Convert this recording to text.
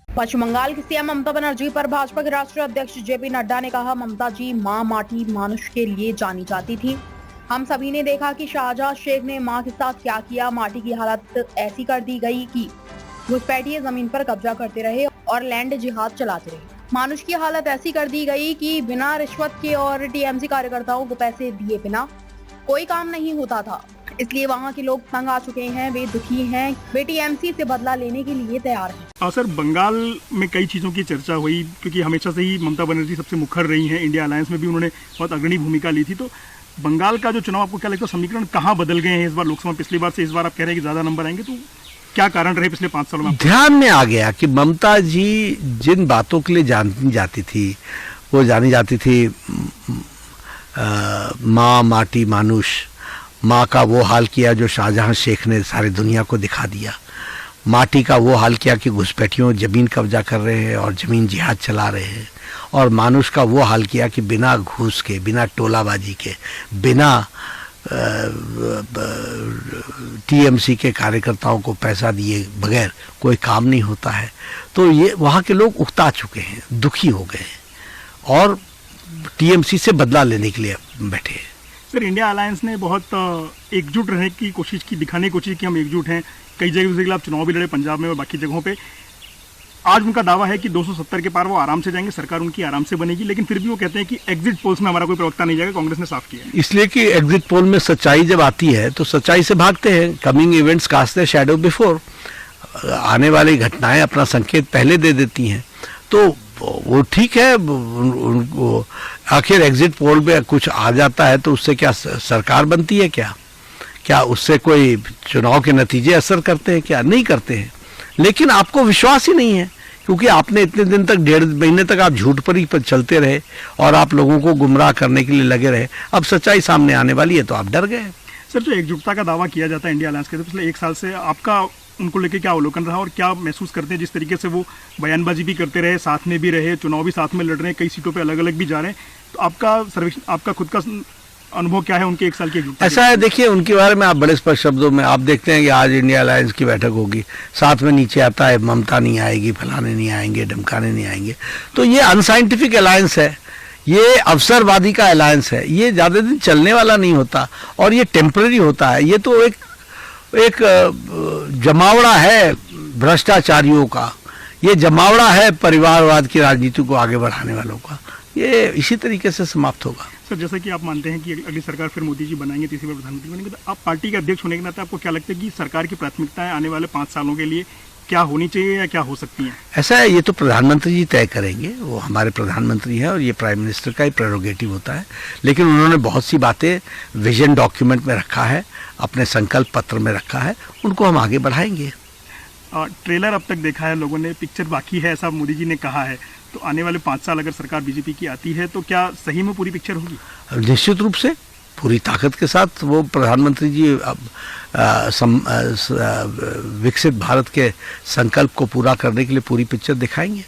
पश्चिम बंगाल की सीएम ममता बनर्जी पर भाजपा के राष्ट्रीय अध्यक्ष जेपी नड्डा ने कहा, ममता जी मां माटी मानुष के लिए जानी जाती थी। हम सभी ने देखा कि शाहजहां शेख ने मां के साथ क्या किया। माटी की हालत ऐसी कर दी गई कि घुसपैठिए जमीन पर कब्जा करते रहे और लैंड जिहाद चलाते रहे। मानुष की हालत ऐसी कर दी गई कि बिना रिश्वत के और टीएमसी कार्यकर्ताओं को पैसे दिए बिना कोई काम नहीं होता था। इसलिए वहाँ के लोग तंग आ चुके हैं, वे दुखी हैं, वे टीएमसी से बदला लेने के लिए तैयार हैं। सर, बंगाल में कई चीज़ों की चर्चा हुई क्योंकि हमेशा से ही ममता बनर्जी सबसे मुखर रही हैं। इंडिया अलायंस में भी उन्होंने बहुत अग्रणी भूमिका ली थी। तो बंगाल का जो चुनाव, आपको क्या लगता है समीकरण कहाँ बदल गए हैं इस बार लोकसभा? पिछली बार से इस बार आप कह रहे हैं कि ज़्यादा नंबर आएंगे, तो क्या कारण रहे पिछले 5 सालों में? ध्यान में आ गया कि ममता जी जिन बातों के लिए जानी जाती थी, वो जानी जाती थी माँ माटी मानुष। माँ का वो हाल किया जो शाहजहां शेख ने सारी दुनिया को दिखा दिया। माटी का वो हाल किया कि घुसपैठियों ज़मीन कब्जा कर रहे हैं और ज़मीन जिहाद चला रहे हैं। और मानुष का वो हाल किया कि बिना घूस के, बिना टोलाबाजी के, बिना टीएमसी के कार्यकर्ताओं को पैसा दिए बगैर कोई काम नहीं होता है। तो ये वहाँ के लोग उकता चुके हैं, दुखी हो गए और टीएमसी से बदला लेने के लिए बैठे हैं। सर, इंडिया अलायंस ने बहुत एकजुट रहने की कोशिश की, दिखाने की कोशिश की हम एकजुट हैं। कई जगह के खिलाफ चुनाव भी लड़े, पंजाब में और बाकी जगहों पे। आज उनका दावा है कि 270 के पार वो आराम से जाएंगे, सरकार उनकी आराम से बनेगी, लेकिन फिर भी वो कहते हैं कि एग्जिट पोल्स में हमारा कोई प्रवक्ता नहीं जाएगा। कांग्रेस ने साफ किया है। इसलिए कि एग्जिट पोल में सच्चाई जब आती है तो सच्चाई से भागते हैं। Coming events cast the shadow before. आने वाली घटनाएं अपना संकेत पहले दे देती हैं। तो वो ठीक है, उनको आखिर एग्जिट पोल में कुछ आ जाता है तो उससे क्या सरकार बनती है? क्या उससे कोई चुनाव के नतीजे असर करते हैं? क्या नहीं करते हैं। लेकिन आपको विश्वास ही नहीं है क्योंकि आपने इतने दिन तक, 1.5 महीने तक आप झूठ पर ही चलते रहे और आप लोगों को गुमराह करने के लिए लगे रहे। अब सच्चाई सामने आने वाली है तो आप डर गए। सर, जो एकजुटता का दावा किया जाता है इंडिया अलायंस के, तो पिछले 1 साल से आपका उनको लेके क्या अवलोकन रहा और क्या महसूस करते हैं? जिस तरीके से वो बयानबाजी भी करते रहे, साथ में भी रहे, चुनाव भी साथ में लड़ रहे हैं, कई सीटों पे अलग अलग भी जा रहे हैं, तो आपका सर्वेक्षण, आपका खुद का अनुभव क्या है उनके 1 साल की एकजुटता? ऐसा है, देखिए उनके बारे में आप बड़े स्पष्ट शब्दों में आप देखते हैं कि आज इंडिया अलायंस की बैठक होगी, साथ में नीचे आता है ममता नहीं आएगी, फलाने नहीं आएंगे, ढमकाने नहीं आएंगे। तो ये अनसाइंटिफिक अलायंस है, ये अवसरवादी का अलायंस है, ये ज़्यादा दिन चलने वाला नहीं होता और ये टेम्पररी होता है। ये तो एक जमावड़ा है भ्रष्टाचारियों का, ये जमावड़ा है परिवारवाद की राजनीति को आगे बढ़ाने वालों का। ये इसी तरीके से समाप्त होगा। सर, जैसा कि आप मानते हैं कि अगली सरकार फिर मोदी जी बनाएंगे, तीसरी बार प्रधानमंत्री बनेंगे, तो आप पार्टी के अध्यक्ष होने के नाते आपको क्या लगता है कि सरकार की प्राथमिकताएं आने वाले 5 सालों के लिए क्या होनी चाहिए या क्या हो सकती हैं? ऐसा है, ये तो प्रधानमंत्री जी तय करेंगे। वो हमारे प्रधानमंत्री हैं और ये प्राइम मिनिस्टर का ही प्रेरोगेटिव होता है। लेकिन उन्होंने बहुत सी बातें विजन डॉक्यूमेंट में रखा है, अपने संकल्प पत्र में रखा है, उनको हम आगे बढ़ाएंगे। ट्रेलर अब तक देखा है लोगों ने, पिक्चर बाकी है, ऐसा मोदी जी ने कहा है। तो आने वाले 5 साल अगर सरकार बीजेपी की आती है तो क्या सही में पूरी पिक्चर होगी? निश्चित रूप से पूरी ताकत के साथ वो प्रधानमंत्री जी अब विकसित भारत के संकल्प को पूरा करने के लिए पूरी पिक्चर दिखाएंगे।